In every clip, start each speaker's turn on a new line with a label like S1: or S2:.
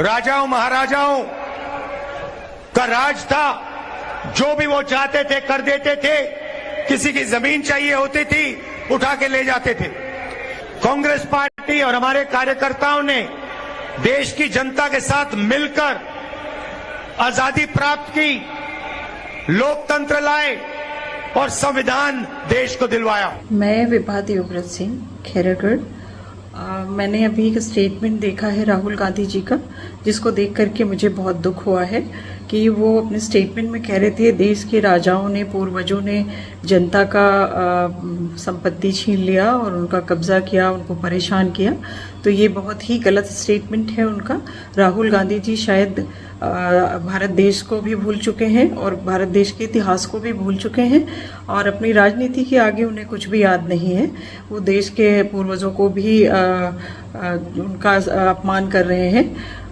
S1: राजाओं महाराजाओं का राज था। जो भी वो चाहते थे कर देते थे। किसी की जमीन चाहिए होती थी उठा के ले जाते थे। कांग्रेस पार्टी और हमारे कार्यकर्ताओं ने देश की जनता के साथ मिलकर आजादी प्राप्त की, लोकतंत्र लाए और संविधान देश को दिलवाया।
S2: मैं विभा देवव्रत सिंह, खैरागढ़। मैंने अभी एक स्टेटमेंट देखा है राहुल गांधी जी का, जिसको देख करके मुझे बहुत दुख हुआ है कि वो अपने स्टेटमेंट में कह रहे थे देश के राजाओं ने, पूर्वजों ने जनता का संपत्ति छीन लिया और उनका कब्जा किया, उनको परेशान किया। तो ये बहुत ही गलत स्टेटमेंट है उनका। राहुल गांधी जी शायद भारत देश को भी भूल चुके हैं और भारत देश के इतिहास को भी भूल चुके हैं और अपनी राजनीति के आगे उन्हें कुछ भी याद नहीं है। वो देश के पूर्वजों को भी उनका अपमान कर रहे हैं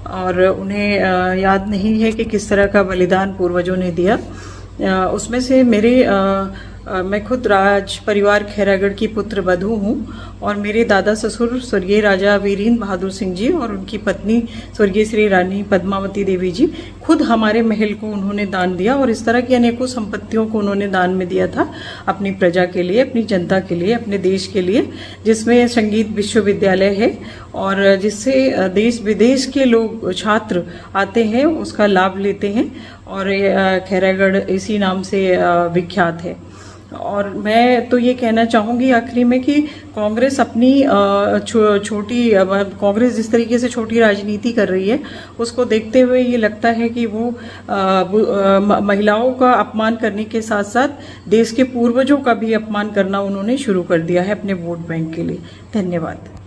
S2: और उन्हें याद नहीं है कि किस तरह का बलिदान पूर्वजों ने दिया। उसमें से मैं खुद राज परिवार खैरागढ़ की पुत्र वधू हूँ और मेरे दादा ससुर स्वर्गीय राजा वीरेंद्र बहादुर सिंह जी और उनकी पत्नी स्वर्गीय श्री रानी पद्मावती देवी जी खुद हमारे महल को उन्होंने दान दिया और इस तरह की अनेकों संपत्तियों को उन्होंने दान में दिया था अपनी प्रजा के लिए, अपनी जनता के लिए, अपने देश के लिए, जिसमें संगीत विश्वविद्यालय है और जिससे देश विदेश के लोग छात्र आते हैं, उसका लाभ लेते हैं और खैरागढ़ इसी नाम से विख्यात है। और मैं तो ये कहना चाहूँगी आखिरी में कि कांग्रेस अपनी कांग्रेस जिस तरीके से छोटी राजनीति कर रही है उसको देखते हुए ये लगता है कि वो महिलाओं का अपमान करने के साथ साथ देश के पूर्वजों का भी अपमान करना उन्होंने शुरू कर दिया है अपने वोट बैंक के लिए। धन्यवाद।